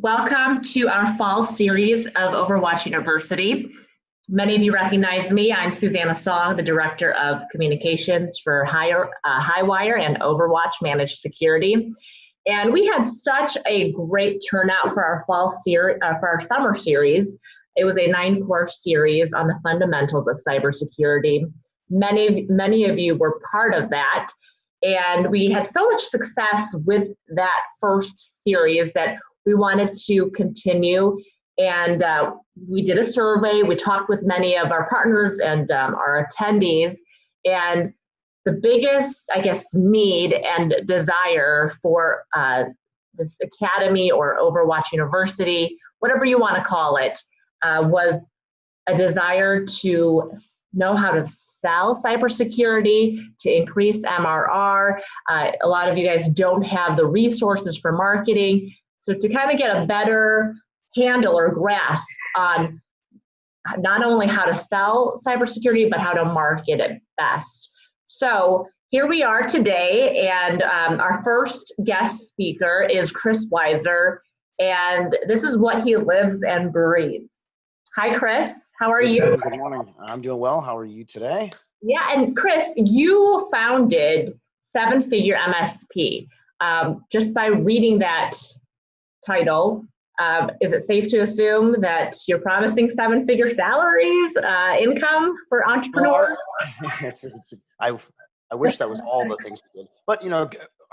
Welcome to our fall series of Overwatch University. Many of you recognize me. I'm Susanna Song, the Director of Communications for Highwire and Overwatch Managed Security. And we had such a great turnout for our for our summer series. It was a 9-course series on the fundamentals of cybersecurity. Many of you were part of that. And we had so much success with that first series that we wanted to continue. And we did a survey. We talked with many of our partners and our attendees. And the biggest, need and desire for this academy or Overwatch University, whatever you want to call it, was a desire to know how to sell cybersecurity, to increase MRR. A lot of you guys don't have the resources for marketing. So to kind of get a better handle or grasp on not only how to sell cybersecurity, but how to market it best. So here we are today, and our first guest speaker is Chris Weiser, and this is what he lives and breathes. Hi, Chris. How are you? Good morning. I'm doing well. How are you today? Yeah, and Chris, you founded Seven Figure MSP. Just by reading that title, is it safe to assume that you're promising 7-figure salaries, income for entrepreneurs? I wish that was all the things we did. But,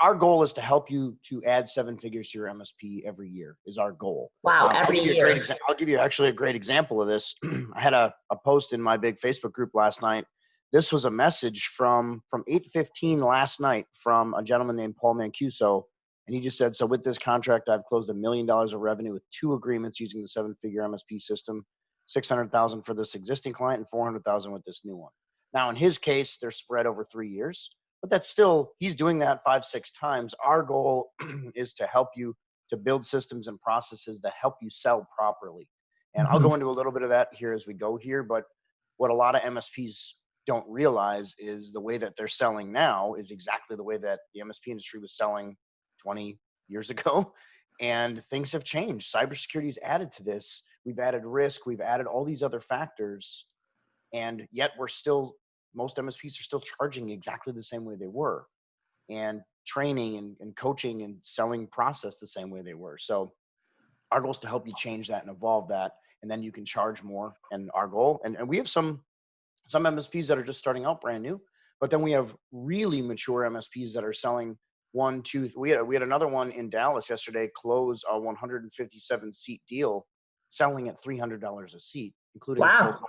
our goal is to help you to add 7 figures to your MSP every year is our goal. Wow, every year. I'll give you actually a great example of this. I had a post in my big Facebook group last night. This was a message from 8:15 last night from a gentleman named Paul Mancuso. And he just said, so with this contract, I've closed $1 million of revenue with 2 agreements using the 7-figure MSP system, $600,000 for this existing client and $400,000 with this new one. Now, in his case, they're spread over 3 years, but that's still, he's doing that 5-6 times. Our goal is to help you to build systems and processes that help you sell properly. And I'll go into a little bit of that here as we go here, but what a lot of MSPs don't realize is the way that they're selling now is exactly the way that the MSP industry was selling 20 years ago, and things have changed. Cybersecurity is added to this. We've added risk. We've added all these other factors, and yet most MSPs are still charging exactly the same way they were, and training and coaching and selling process the same way they were. So our goal is to help you change that and evolve that, and then you can charge more. And our goal, and we have some MSPs that are just starting out brand new, but then we have really mature MSPs that are selling 1, 2. We had another one in Dallas yesterday close a 157 seat deal, selling at $300 a seat, including. Wow.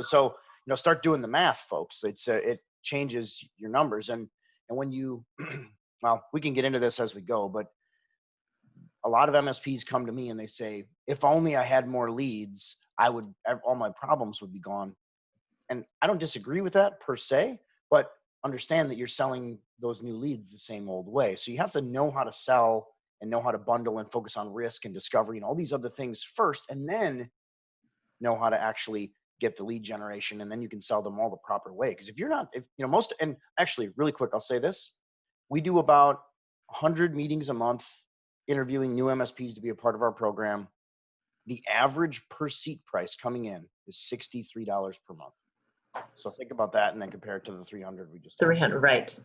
So start doing the math, folks. It changes your numbers, and when you, well, we can get into this as we go, but a lot of MSPs come to me and they say, if only I had more leads, all my problems would be gone. And I don't disagree with that per se, but understand that you're selling those new leads the same old way. So you have to know how to sell and know how to bundle and focus on risk and discovery and all these other things first, and then know how to actually get the lead generation, and then you can sell them all the proper way. Because and actually really quick, I'll say this, we do about 100 meetings a month interviewing new MSPs to be a part of our program. The average per seat price coming in is $63 per month. So think about that and then compare it to the 300 we just 300, right.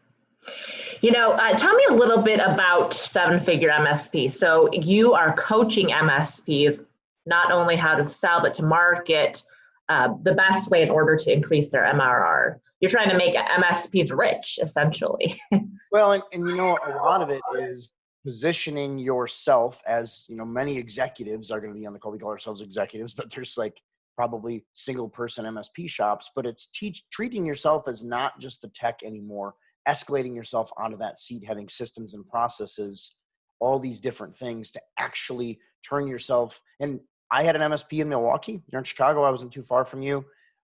Tell me a little bit about 7-figure MSP. So you are coaching MSPs not only how to sell, but to market the best way in order to increase their MRR. You're trying to make MSPs rich, essentially. Well, and a lot of it is positioning yourself as, many executives are going to be on the call. We call ourselves executives, but there's probably single person MSP shops, but it's treating yourself as not just the tech anymore, escalating yourself onto that seat, having systems and processes, all these different things to actually turn yourself. And I had an MSP in Milwaukee. You're in Chicago. I wasn't too far from you.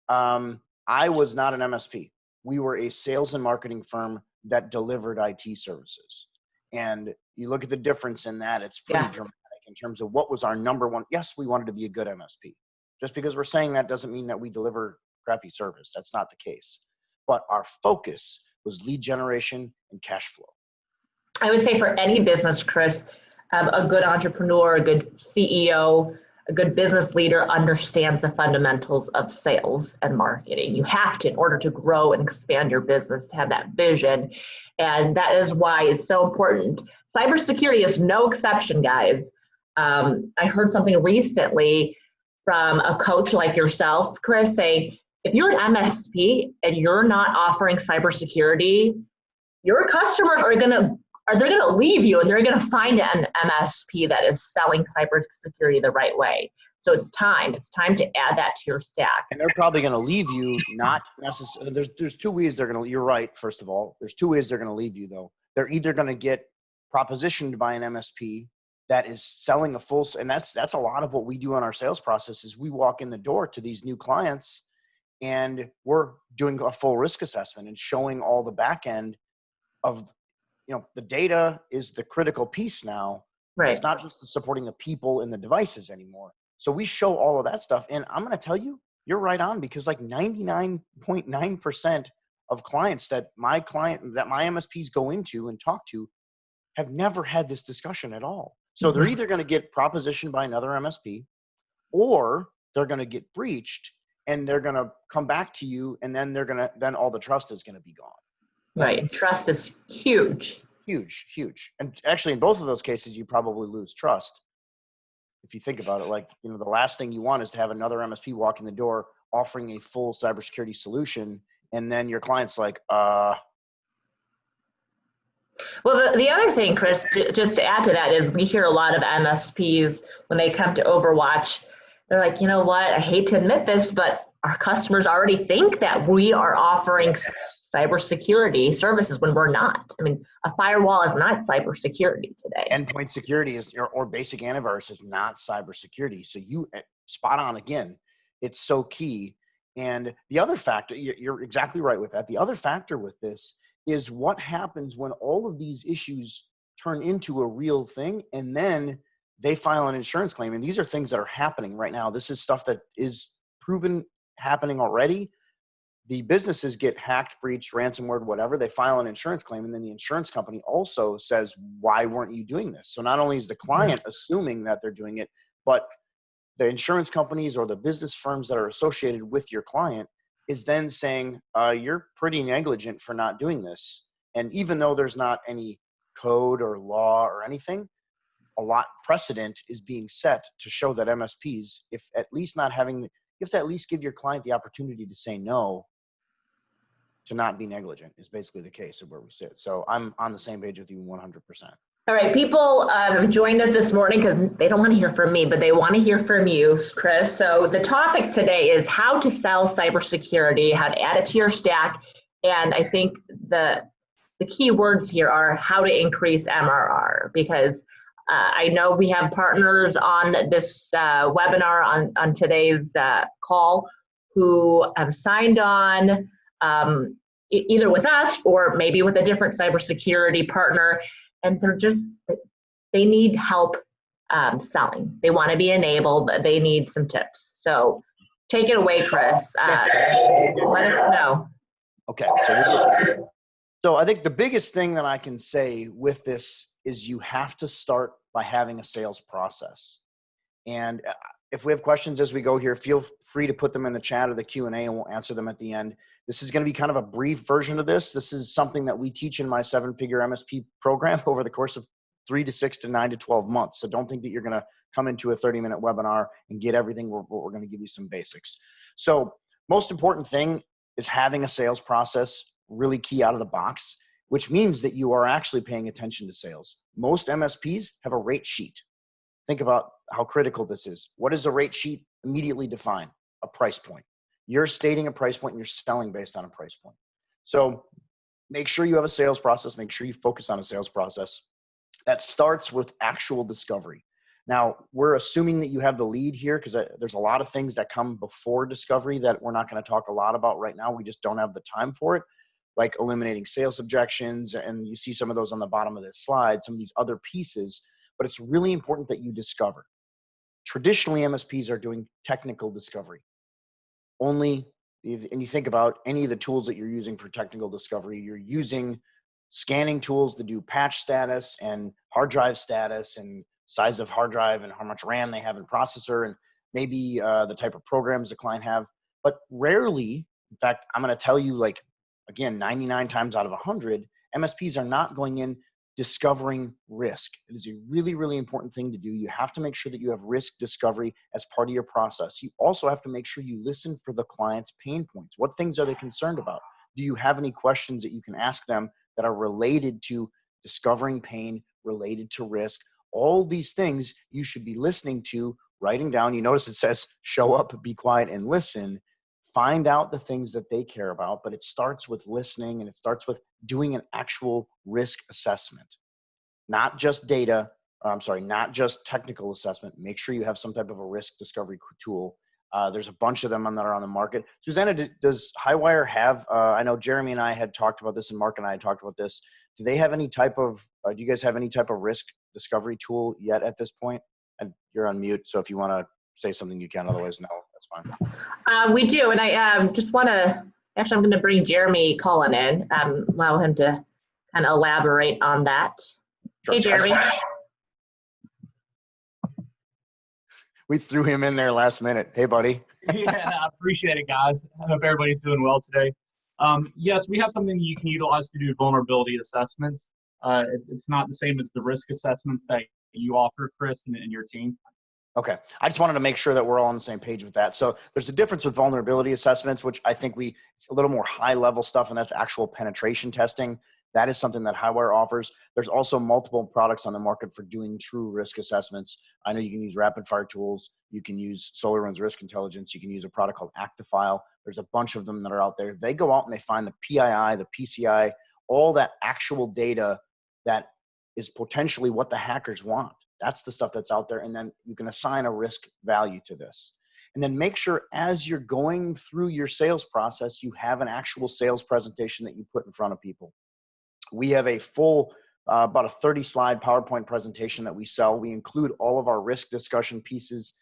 I was not an MSP. We were a sales and marketing firm that delivered IT services. And you look at the difference in that, it's pretty dramatic in terms of what was our number one. Yes, we wanted to be a good MSP. Just because we're saying that doesn't mean that we deliver crappy service. That's not the case. But our focus was lead generation and cash flow. I would say for any business, Chris, A good entrepreneur, a good CEO, a good business leader understands the fundamentals of sales and marketing. You have to, in order to grow and expand your business, to have that vision. And that is why it's so important. Cybersecurity is no exception, guys. I heard something recently from a coach like yourself, Chris, saying, if you're an MSP and you're not offering cybersecurity, your customers are they're going to leave you and they're going to find an MSP that is selling cybersecurity the right way. So it's time to add that to your stack. And they're probably going to leave you, not necessarily. There's two ways they're going to, you're right. First of all, there's two ways they're going to leave you though. They're either going to get propositioned by an MSP that is selling a full, and that's a lot of what we do on our sales process is we walk in the door to these new clients and we're doing a full risk assessment and showing all the back end of, the data is the critical piece now. Right. It's not just the supporting the people and the devices anymore. So we show all of that stuff. And I'm going to tell you, you're right on, because like 99.9% of clients that my MSPs go into and talk to have never had this discussion at all. So they're either going to get propositioned by another MSP or they're going to get breached and they're going to come back to you. And then then all the trust is going to be gone. Right. Trust is huge. Huge. And actually in both of those cases, you probably lose trust. If you think about it, like, the last thing you want is to have another MSP walk in the door offering a full cybersecurity solution. And then your client's like, Well, the other thing, Chris, just to add to that is we hear a lot of MSPs when they come to Overwatch, they're like, you know what, I hate to admit this, but our customers already think that we are offering cybersecurity services when we're not. I mean, a firewall is not cybersecurity today. Endpoint security or basic antivirus is not cybersecurity. So you spot on again. It's so key. And the other factor, you're exactly right with that. The other factor with this is what happens when all of these issues turn into a real thing and then they file an insurance claim. And these are things that are happening right now. This is stuff that is proven happening already. The businesses get hacked, breached, ransomware, whatever. They file an insurance claim, and then the insurance company also says, why weren't you doing this? So not only is the client assuming that they're doing it, but the insurance companies or the business firms that are associated with your client is then saying, you're pretty negligent for not doing this. And even though there's not any code or law or anything, a lot precedent is being set to show that MSPs, if at least not having, you have to at least give your client the opportunity to say no, to not be negligent is basically the case of where we sit. So I'm on the same page with you 100%. All right, people have joined us this morning because they don't want to hear from me, but they want to hear from you, Chris. So the topic today is how to sell cybersecurity, how to add it to your stack. And I think the key words here are how to increase MRR, because I know we have partners on this webinar on today's call who have signed on either with us or maybe with a different cybersecurity partner, and they need help selling. They want to be enabled. They need some tips. So take it away, Chris. Let us know. Okay. So I think the biggest thing that I can say with this is you have to start by having a sales process. And if we have questions as we go here, feel free to put them in the chat or the Q&A and we'll answer them at the end. This is going to be kind of a brief version of this. This is something that we teach in my 7-figure MSP program over the course of 3 to 6 to 9 to 12 months. So don't think that you're going to come into a 30-minute webinar and get everything. We're going to give you some basics. So most important thing is having a sales process, really key out of the box, which means that you are actually paying attention to sales. Most MSPs have a rate sheet. Think about how critical this is. What does a rate sheet immediately define? A price point. You're stating a price point and you're selling based on a price point. So make sure you have a sales process. Make sure you focus on a sales process that starts with actual discovery. Now, we're assuming that you have the lead here because there's a lot of things that come before discovery that we're not going to talk a lot about right now. We just don't have the time for it, like eliminating sales objections. And you see some of those on the bottom of this slide, some of these other pieces. But it's really important that you discover. Traditionally, MSPs are doing technical discovery. And you think about any of the tools that you're using for technical discovery, you're using scanning tools to do patch status and hard drive status and size of hard drive and how much RAM they have in processor and maybe the type of programs the client have. But rarely, in fact, I'm going to tell you, like, again, 99 times out of 100, MSPs are not going in discovering risk. It is a really, really important thing to do. You have to make sure that you have risk discovery as part of your process. You also have to make sure you listen for the client's pain points. What things are they concerned about? Do you have any questions that you can ask them that are related to discovering pain, related to risk? All these things you should be listening to, writing down. You notice it says show up, be quiet, and listen. Find out the things that they care about, but it starts with listening, and it starts with doing an actual risk assessment, not just data. Not just technical assessment. Make sure you have some type of a risk discovery tool. There's a bunch of them that are on the market. Susanna, does Highwire have, I know Jeremy and I had talked about this, and Mark and I had talked about this. Do they have any type of, do you guys have any type of risk discovery tool yet at this point? And you're on mute, so if you want to say something, you can. Otherwise, no, that's fine. We do, and I just want to, actually, I'm going to bring Jeremy Cullen in, allow him to kind of elaborate on that. Sure. Hey, Jeremy. We threw him in there last minute. Hey, buddy. Yeah, I appreciate it, guys. I hope everybody's doing well today. Yes, we have something you can utilize to do vulnerability assessments. It's not the same as the risk assessments that you offer, Chris, and your team. Okay. I just wanted to make sure that we're all on the same page with that. So there's a difference with vulnerability assessments, which I think it's a little more high level stuff, and that's actual penetration testing. That is something that Highwire offers. There's also multiple products on the market for doing true risk assessments. I know you can use rapid fire tools. You can use SolarWinds Risk Intelligence. You can use a product called ActiFile. There's a bunch of them that are out there. They go out and they find the PII, the PCI, all that actual data that is potentially what the hackers want. That's the stuff that's out there. And then you can assign a risk value to this. And then make sure as you're going through your sales process, you have an actual sales presentation that you put in front of people. We have a full, about a 30-slide PowerPoint presentation that we sell. We include all of our risk discussion pieces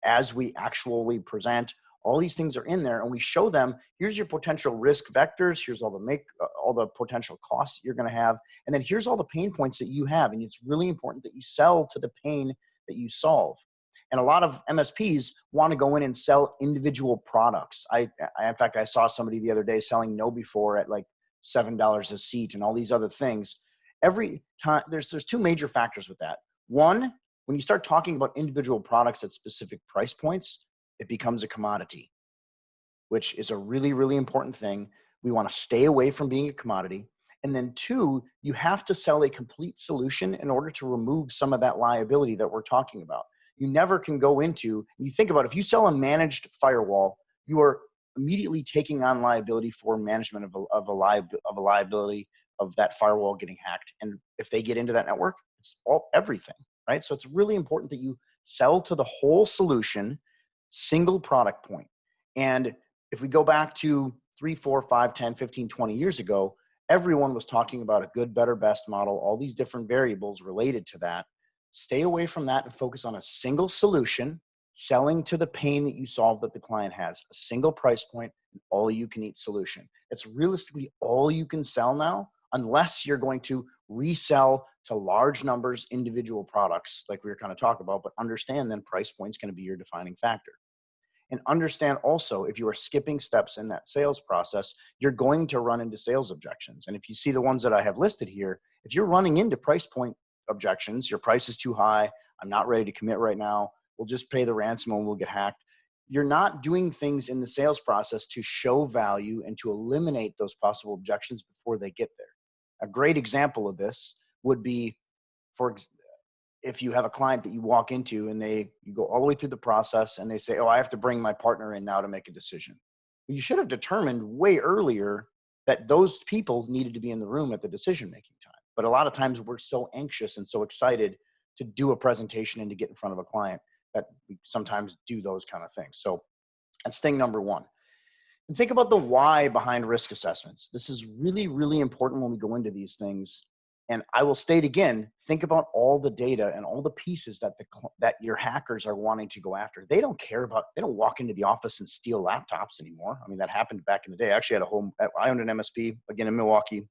as we actually present. All these things are in there, and we show them, here's your potential risk vectors, here's all the potential costs you're going to have, and then here's all the pain points that you have. And it's really important that you sell to the pain that you solve. And a lot of MSPs want to go in and sell individual products. In fact, I saw somebody the other day selling KnowBe4 at like $7 a seat and all these other things. Every time, there's two major factors with that. One, when you start talking about individual products at specific price points, it becomes a commodity, which is a really, really important thing. We want to stay away from being a commodity. And then two, you have to sell a complete solution in order to remove some of that liability that we're talking about. You never can go into, you think about, if you sell a managed firewall, you are immediately taking on liability for management of a liability of that firewall getting hacked. And if they get into that network, it's everything, right? So it's really important that you sell to the whole solution, single product point. And if we go back to 3, 4, 5, 10, 15, 20 years ago, everyone was talking about a good, better, best model, all these different variables related to that. Stay away from that and focus on a single solution, selling to the pain that you solve that the client has, a single price point, and all you can eat solution. It's realistically all you can sell now, unless you're going to resell to large numbers, individual products like we were kind of talking about, but understand then price point's going to be your defining factor. And understand also, if you are skipping steps in that sales process, you're going to run into sales objections. And if you see the ones that I have listed here, if you're running into price point objections, your price is too high, I'm not ready to commit right now, we'll just pay the ransom and we'll get hacked. You're not doing things in the sales process to show value and to eliminate those possible objections before they get there. A great example of this would be, if you have a client that you walk into and you go all the way through the process and they say, oh, I have to bring my partner in now to make a decision. You should have determined way earlier that those people needed to be in the room at the decision-making time. But a lot of times we're so anxious and so excited to do a presentation and to get in front of a client that we sometimes do those kind of things. So that's thing number one. And think about the why behind risk assessments. This is really, really important when we go into these things. And I will state again, think about all the data and all the pieces that your hackers are wanting to go after. They don't walk into the office and steal laptops anymore. I mean, that happened back in the day. I actually I owned an MSP, again, in Milwaukee.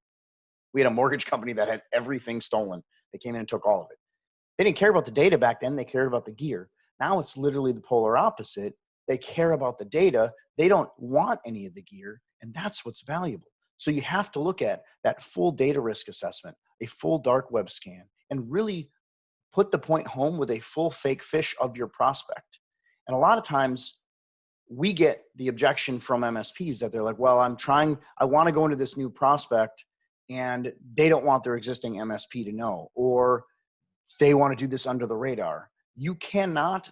We had a mortgage company that had everything stolen. They came in and took all of it. They didn't care about the data back then. They cared about the gear. Now it's literally the polar opposite. They care about the data. They don't want any of the gear, and that's what's valuable. So you have to look at that full data risk assessment, a full dark web scan, and really put the point home with a full fake fish of your prospect. And a lot of times we get the objection from MSPs that they're like, well, I want to go into this new prospect and they don't want their existing MSP to know, or they want to do this under the radar. You cannot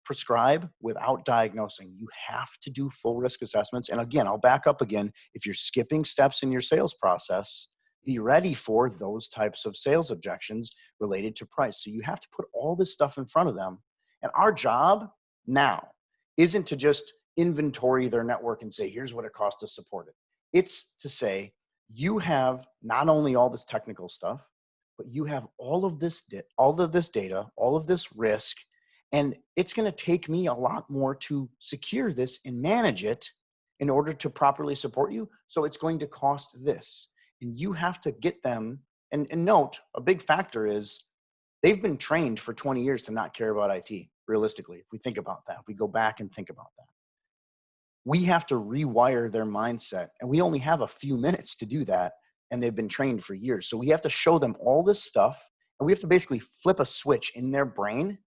prescribe without diagnosing. You have to do full risk assessments. And again, I'll back up again. If you're skipping steps in your sales process, be ready for those types of sales objections related to price. So you have to put all this stuff in front of them. And our job now isn't to just inventory their network and say, here's what it costs to support it. It's to say, you have not only all this technical stuff, but you have all of this data, all of this risk, and it's going to take me a lot more to secure this and manage it in order to properly support you. So it's going to cost this. And you have to get them, and note, a big factor is they've been trained for 20 years to not care about IT, realistically, if we think about that, if we go back and think about that. We have to rewire their mindset, and we only have a few minutes to do that, and they've been trained for years. So we have to show them all this stuff, and we have to basically flip a switch in their brain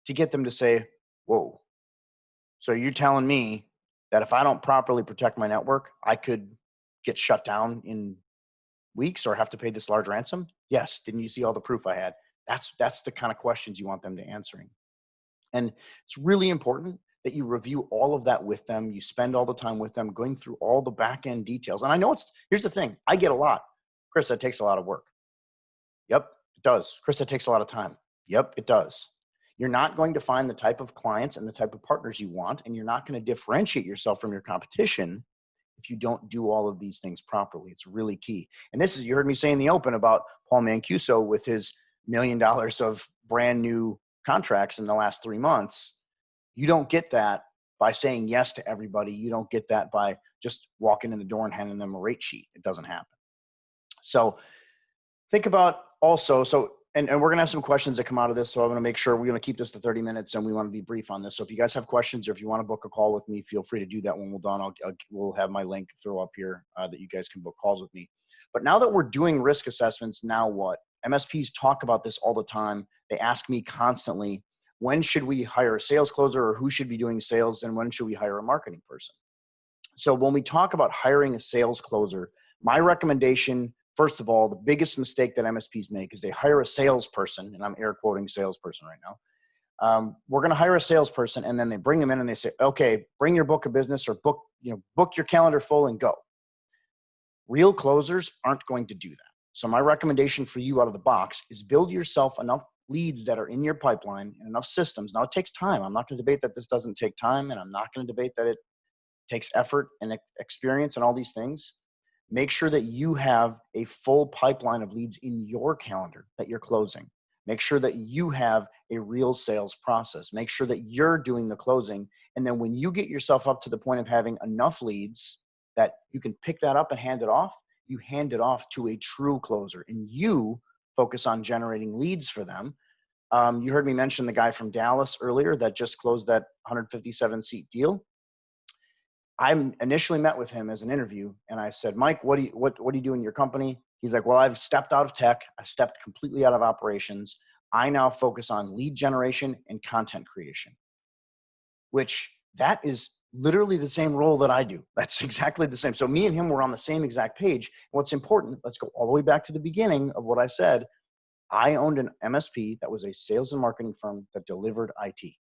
to get them to say, whoa, so you're telling me that if I don't properly protect my network, I could get shut down in weeks or have to pay this large ransom? Yes. Didn't you see all the proof I had? That's the kind of questions you want them to answering. And it's really important that you review all of that with them. You spend all the time with them going through all the back end details. And I know here's the thing. I get a lot. Chris, that takes a lot of work. Yep, it does. Chris, that takes a lot of time. Yep, it does. You're not going to find the type of clients and the type of partners you want, and you're not going to differentiate yourself from your competition if you don't do all of these things properly. It's really key. And this is, you heard me say in the open about Paul Mancuso with his $1 million of brand new contracts in the last 3 months. You don't get that by saying yes to everybody. You don't get that by just walking in the door and handing them a rate sheet. It doesn't happen. So think about also, and we're going to have some questions that come out of this. So I'm going to make sure we're going to keep this to 30 minutes and we want to be brief on this. So if you guys have questions or if you want to book a call with me, feel free to do that when we're done. We'll have my link throw up here that you guys can book calls with me. But now that we're doing risk assessments, now what? MSPs talk about this all the time. They ask me constantly, when should we hire a sales closer or who should be doing sales and when should we hire a marketing person? So when we talk about hiring a sales closer, my recommendation, first of all, the biggest mistake that MSPs make is they hire a salesperson, and I'm air quoting salesperson right now. We're going to hire a salesperson, and then they bring them in and they say, okay, bring your book of business or book your calendar full and go. Real closers aren't going to do that. So my recommendation for you out of the box is build yourself enough leads that are in your pipeline and enough systems. Now it takes time. I'm not going to debate that this doesn't take time, and I'm not going to debate that it takes effort and experience and all these things. Make sure that you have a full pipeline of leads in your calendar that you're closing. Make sure that you have a real sales process. Make sure that you're doing the closing. And then when you get yourself up to the point of having enough leads that you can pick that up and hand it off, you hand it off to a true closer and you focus on generating leads for them. You heard me mention the guy from Dallas earlier that just closed that 157 seat deal. I initially met with him as an interview and I said, Mike, what do you do in your company? He's like, well, I've stepped out of tech. I stepped completely out of operations. I now focus on lead generation and content creation, which that is literally the same role that I do. That's exactly the same. So me and him were on the same exact page. What's important, let's go all the way back to the beginning of what I said. I owned an MSP that was a sales and marketing firm that delivered IT.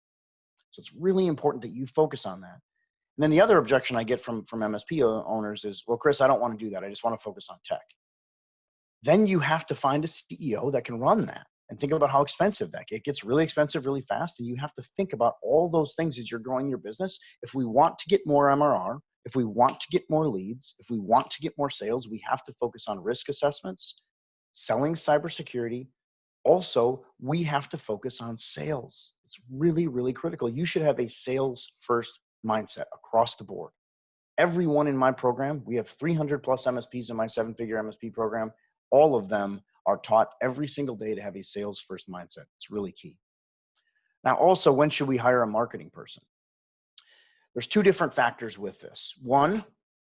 So it's really important that you focus on that. And then the other objection I get from MSP owners is, well, Chris, I don't want to do that. I just want to focus on tech. Then you have to find a CEO that can run that and think about how expensive that gets. It gets really expensive really fast. And you have to think about all those things as you're growing your business. If we want to get more MRR, if we want to get more leads, if we want to get more sales, we have to focus on risk assessments, selling cybersecurity. Also, we have to focus on sales. It's really, really critical. You should have a sales first mindset across the board. Everyone in my program, we have 300 plus MSPs in my 7-figure MSP program. all of them are taught every single day to have a sales first mindset. It's really key. Now, also, when should we hire a marketing person? There's two different factors with this. One,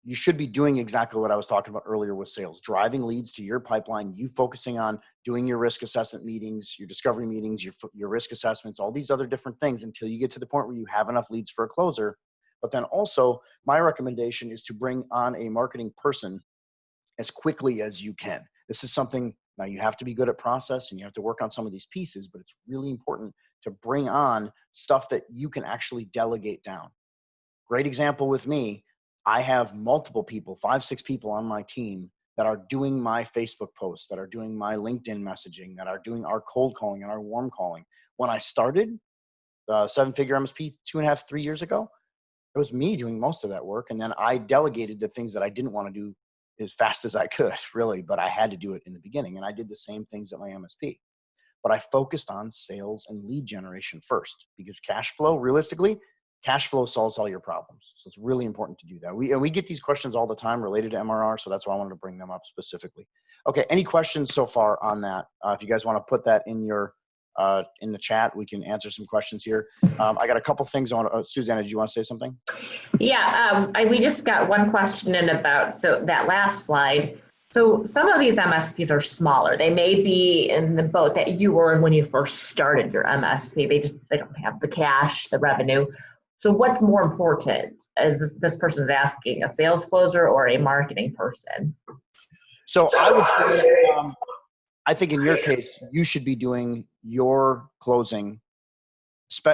you should be doing exactly what I was talking about earlier with sales, driving leads to your pipeline, you focusing on doing your risk assessment meetings, your discovery meetings, your risk assessments, all these other different things until you get to the point where you have enough leads for a closer. But then also, my recommendation is to bring on a marketing person as quickly as you can. This is something, now you have to be good at process and you have to work on some of these pieces, but it's really important to bring on stuff that you can actually delegate down. Great example with me, I have multiple people, 5, 6 people on my team that are doing my Facebook posts, that are doing my LinkedIn messaging, that are doing our cold calling and our warm calling. When I started seven-figure MSP 2.5, 3 years ago, it was me doing most of that work. And then I delegated the things that I didn't want to do as fast as I could, really, but I had to do it in the beginning. And I did the same things at my MSP. But I focused on sales and lead generation first, because cash flow, realistically, cash flow solves all your problems. So it's really important to do that. We get these questions all the time related to MRR, so that's why I wanted to bring them up specifically. Okay, any questions so far on that? If you guys want to put that in your in the chat, we can answer some questions here. I got a couple things on. Susanna, did you want to say something? Yeah, we just got one question in about, so that last slide. So some of these MSPs are smaller. They may be in the boat that you were in when you first started your MSP. They don't have the cash, the revenue. So what's more important, as this person is asking, a sales closer or a marketing person? So I would say, I think in your case, you should be doing your closing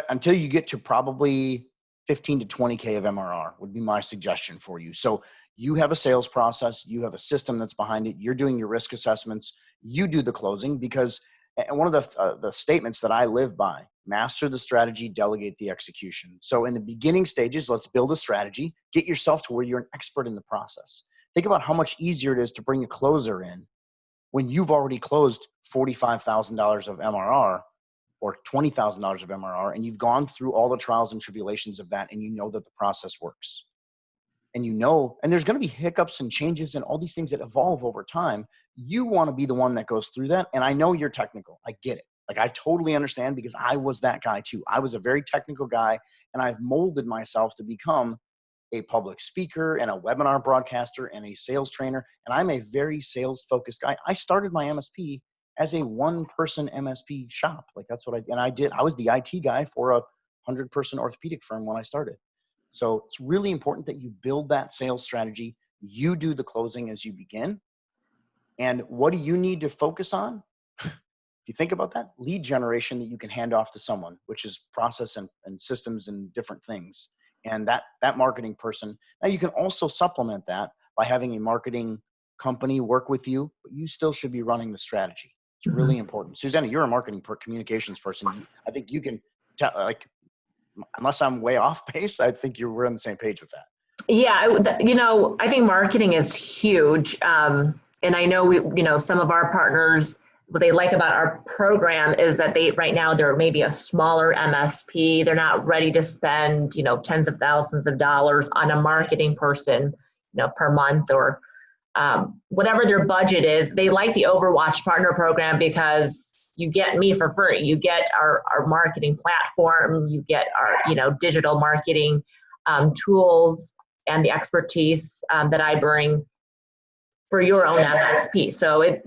until you get to probably 15 to 20K of MRR would be my suggestion for you. So you have a sales process, you have a system that's behind it, you're doing your risk assessments, you do the closing, because one of the statements that I live by, master the strategy, delegate the execution. So in the beginning stages, let's build a strategy, get yourself to where you're an expert in the process. Think about how much easier it is to bring a closer in when you've already closed $45,000 of MRR or $20,000 of MRR, and you've gone through all the trials and tribulations of that, and you know that the process works. And you know, and there's going to be hiccups and changes and all these things that evolve over time. You want to be the one that goes through that. And I know you're technical. I get it. Like, I totally understand, because I was that guy too. I was a very technical guy, and I've molded myself to become a public speaker and a webinar broadcaster and a sales trainer. And I'm a very sales focused guy. I started my MSP as a 1-person MSP shop. Like, that's what I did. I was the IT guy for a 100-person orthopedic firm when I started. So it's really important that you build that sales strategy. You do the closing as you begin. And what do you need to focus on? If you think about that, lead generation that you can hand off to someone, which is process and systems and different things. And that marketing person. Now, you can also supplement that by having a marketing company work with you, but you still should be running the strategy. It's really important. Susanna, you're a marketing communications person. I think you can tell, like, unless I'm way off base, I think we're on the same page with that. Yeah, I think marketing is huge. And I know some of our partners, what they like about our program is that right now they're maybe a smaller MSP. They're not ready to spend, tens of thousands of dollars on a marketing person, per month or whatever their budget is. They like the Overwatch Partner Program because you get me for free. You get our marketing platform, you get our, digital marketing tools and the expertise that I bring for your own MSP. So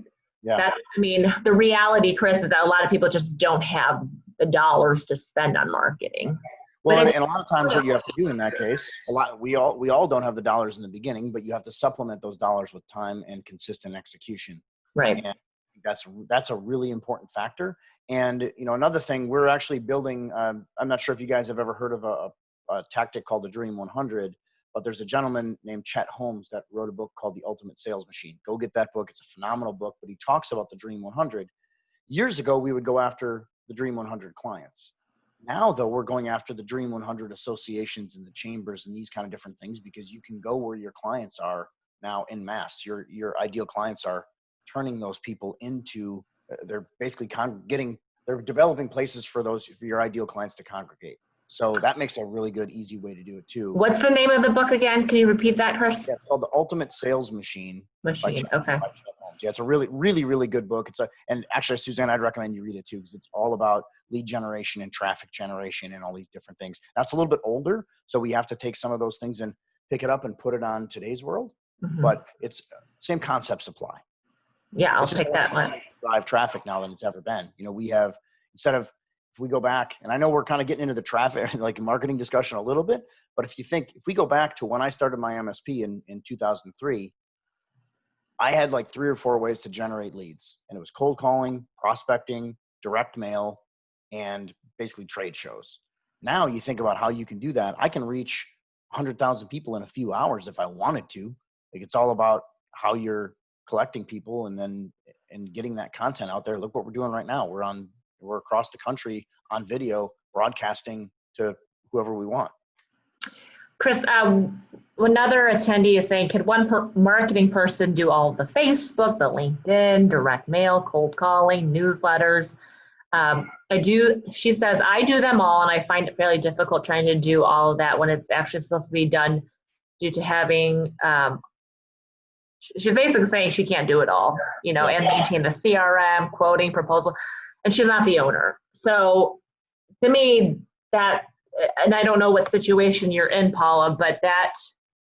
the reality, Chris, is that a lot of people just don't have the dollars to spend on marketing. Well, and a lot of times what you have to do in that case, we all don't have the dollars in the beginning, but you have to supplement those dollars with time and consistent execution. Right. And that's a really important factor. And another thing, we're actually building. I'm not sure if you guys have ever heard of a tactic called the Dream 100, but there's a gentleman named Chet Holmes that wrote a book called The Ultimate Sales Machine. Go get that book. It's a phenomenal book, but he talks about the Dream 100. Years ago, we would go after the Dream 100 clients. Now, though, we're going after the Dream 100 associations and the chambers and these kind of different things, because you can go where your clients are now en masse. Your ideal clients are turning those people into, they're basically they're developing places for your ideal clients to congregate. So that makes a really good, easy way to do it too. What's the name of the book again? Can you repeat that, Chris? Yeah, it's called The Ultimate Sales Machine. Okay. Yeah, it's a really, really, really good book. And actually, Suzanne, I'd recommend you read it too, because it's all about lead generation and traffic generation and all these different things. That's a little bit older, so we have to take some of those things and pick it up and put it on today's world. But it's same concepts apply. Yeah, I'll take that one. Drive traffic now than it's ever been. We have, instead of, if we go back, and I know we're kind of getting into the traffic, like marketing discussion a little bit, but if we go back to when I started my MSP in 2003, I had like 3 or 4 ways to generate leads. And it was cold calling, prospecting, direct mail, and basically trade shows. Now you think about how you can do that. I can reach 100,000 people in a few hours if I wanted to. Like, it's all about how you're collecting people and getting that content out there. Look what we're doing right now. We're across the country on video, broadcasting to whoever we want. Chris, another attendee is saying, could one marketing person do all of the Facebook, the LinkedIn, direct mail, cold calling, newsletters? She says, I do them all, and I find it fairly difficult trying to do all of that when it's actually supposed to be done due to having, she's basically saying she can't do it all, and maintain the CRM, quoting, proposal, and she's not the owner. So to me, and I don't know what situation you're in, Paula, but that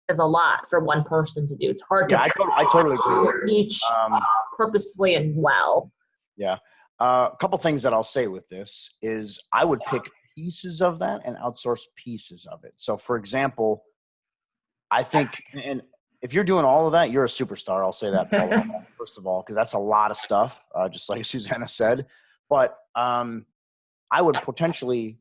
is a lot for one person to do. It's hard to I totally agree. Each purposefully and well. Yeah. A couple things that I'll say with this is I would pick pieces of that and outsource pieces of it. So for example, I think, and if you're doing all of that, you're a superstar. I'll say that first of all, because that's a lot of stuff, just like Susanna said. But I would potentially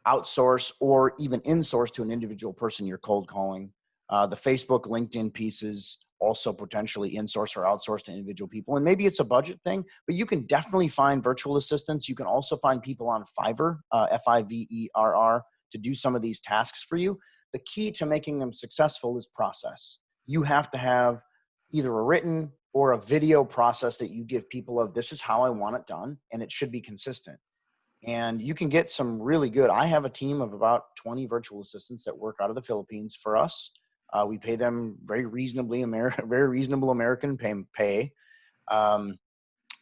outsource or even insource to an individual person you're cold calling. The Facebook, LinkedIn pieces also potentially insource or outsource to individual people. And maybe it's a budget thing, but you can definitely find virtual assistants. You can also find people on Fiverr, Fiverr, to do some of these tasks for you. The key to making them successful is process. You have to have either a written or a video process that you give people of, this is how I want it done, and it should be consistent. And you can get some really good, I have a team of about 20 virtual assistants that work out of the Philippines for us. We pay them very reasonable American pay.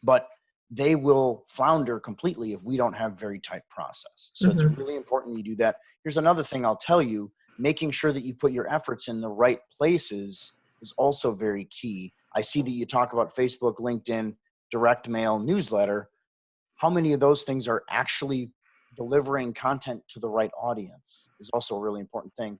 But they will flounder completely if we don't have very tight process. So it's really important you do that. Here's another thing I'll tell you, making sure that you put your efforts in the right places is also very key. I see that you talk about Facebook, LinkedIn, direct mail, newsletter. How many of those things are actually delivering content to the right audience is also a really important thing.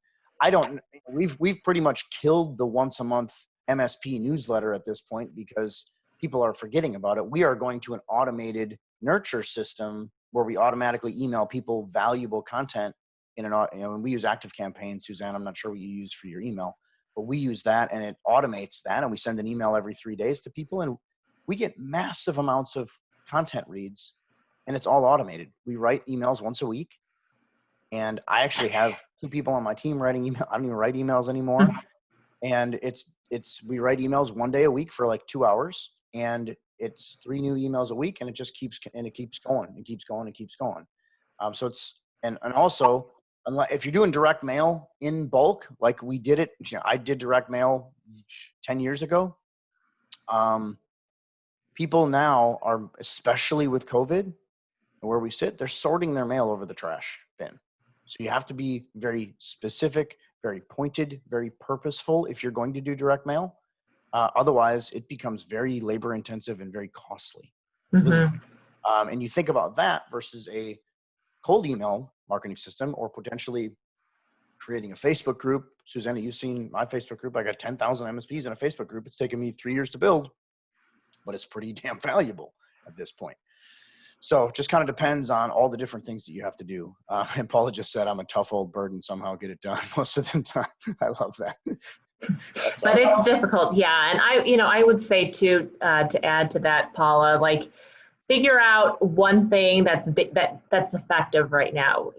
We've pretty much killed the once a month MSP newsletter at this point because people are forgetting about it. We are going to an automated nurture system where we automatically email people valuable content and we use ActiveCampaign. Suzanne, I'm not sure what you use for your email, but we use that and it automates that. And we send an email every 3 days to people and we get massive amounts of content reads and it's all automated. We write emails once a week. And I actually have 2 people on my team writing email. I don't even write emails anymore. And we write emails 1 day a week for like 2 hours and it's 3 new emails a week and it just keeps going and keeps going and keeps going. So it's, and also if you're doing direct mail in bulk, like we did it, I did direct mail 10 years ago. People now are, especially with COVID where we sit, they're sorting their mail over the trash bin. So you have to be very specific, very pointed, very purposeful if you're going to do direct mail. Otherwise, it becomes very labor intensive and very costly. And you think about that versus a cold email marketing system or potentially creating a Facebook group. Susanna, you've seen my Facebook group. I got 10,000 MSPs in a Facebook group. It's taken me 3 years to build, but it's pretty damn valuable at this point. So it just kind of depends on all the different things that you have to do. And Paula just said, I'm a tough old bird and somehow get it done most of the time. I love that. But it's difficult. Yeah. And I would say too, to add to that, Paula, like figure out one thing that's effective right now.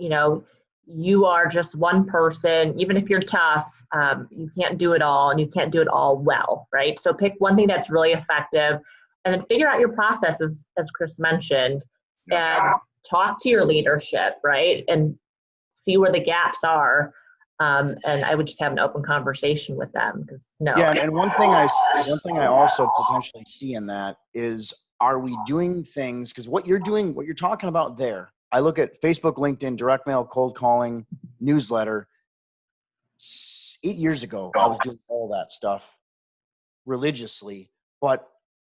You are just one person, even if you're tough, you can't do it all and you can't do it all well, right? So pick one thing that's really effective and then figure out your processes, as Chris mentioned, and talk to your leadership, right? And see where the gaps are. And I would just have an open conversation with them because no. Yeah, and one thing I also potentially see in that is, are we doing things, because what you're talking about there, I look at Facebook, LinkedIn, direct mail, cold calling, newsletter. 8 years ago, I was doing all that stuff religiously, but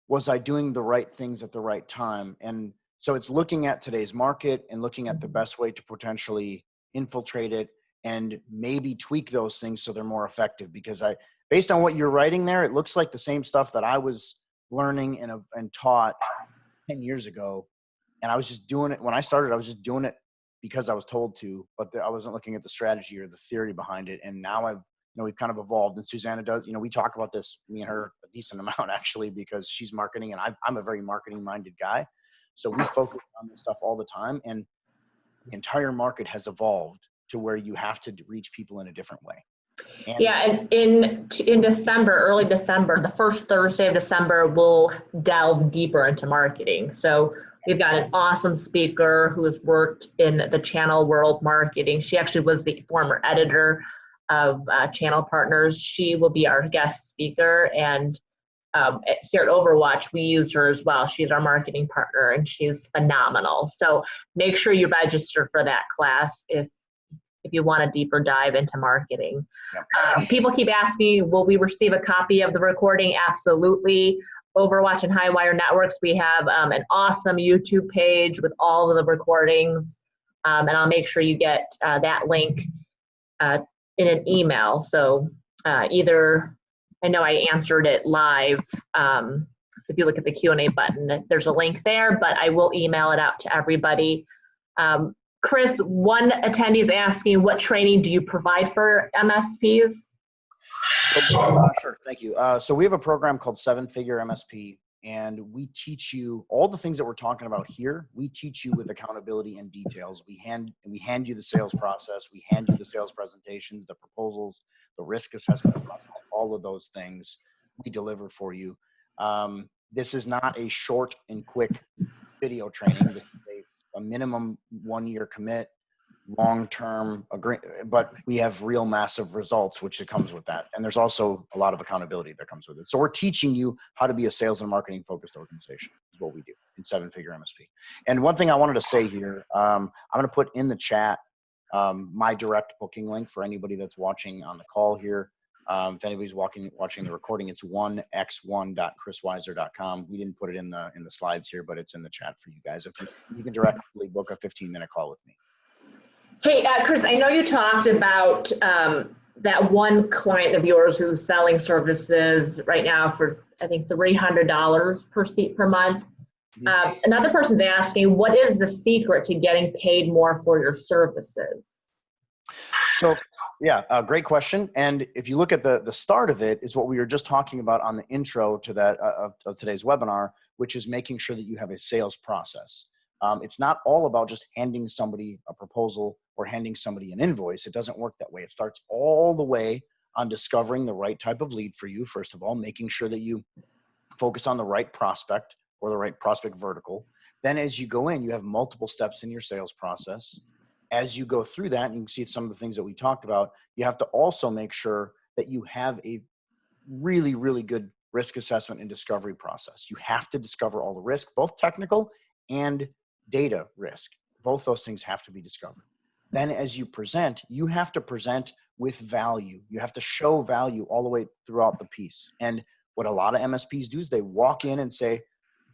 was I doing the right things at the right time? And so it's looking at today's market and looking at the best way to potentially infiltrate it and maybe tweak those things so they're more effective. Because based on what you're writing there, it looks like the same stuff that I was learning and taught 10 years ago. And I was just doing it when I started. I was just doing it because I was told to, but I wasn't looking at the strategy or the theory behind it. And now we've kind of evolved, and Susanna does, we talk about this, me and her, a decent amount actually, because she's marketing and I'm a very marketing minded guy. So we focus on this stuff all the time, and the entire market has evolved to where you have to reach people in a different way. And in December, early December, the first Thursday of December, we'll delve deeper into marketing. So we've got an awesome speaker who has worked in the channel world marketing. She actually was the former editor of Channel Partners. She will be our guest speaker, and here at Overwatch, we use her as well. She's our marketing partner, and she's phenomenal. So make sure you register for that class if you want a deeper dive into marketing. Yep. People keep asking, will we receive a copy of the recording? Absolutely. Overwatch and Highwire Networks, we have an awesome YouTube page with all of the recordings, and I'll make sure you get that link in an email. So either, I know I answered it live, so if you look at the Q&A button, there's a link there, but I will email it out to everybody. Chris, one attendee is asking, what training do you provide for MSPs? Sure, thank you. So we have a program called 7-Figure MSP, and we teach you all the things that we're talking about here. We teach you with accountability and details. We hand you the sales process. We hand you the sales presentations, the proposals, the risk assessment process, all of those things we deliver for you. This is not a short and quick video training. This is a minimum 1-year commit, long-term but we have real massive results, which it comes with that. And there's also a lot of accountability that comes with it. So we're teaching you how to be a sales and marketing focused organization is what we do in 7-Figure MSP. And one thing I wanted to say here, I'm going to put in the chat my direct booking link for anybody that's watching on the call here. If anybody's watching the recording, it's 1x1.chrisweiser.com. We didn't put it in the slides here, but it's in the chat for you guys. If you can directly book a 15-minute call with me. Hey, Chris, I know you talked about that one client of yours who's selling services right now for, I think, $300 per seat per month. Another person's asking, what is the secret to getting paid more for your services? So, yeah, great question. And if you look at the start of it, is what we were just talking about on the intro to that of today's webinar, which is making sure that you have a sales process. It's not all about just handing somebody a proposal or handing somebody an invoice. It doesn't work that way. It starts all the way on discovering the right type of lead for you, first of all, making sure that you focus on the right prospect or the right prospect vertical. Then as you go in, you have multiple steps in your sales process. As you go through that, and you can see some of the things that we talked about, you have to also make sure that you have a really, really good risk assessment and discovery process. You have to discover all the risk, both technical and data risk. Both those things have to be discovered. Then as you present, you have to present with value. You have to show value all the way throughout the piece. And what a lot of MSPs do is they walk in and say,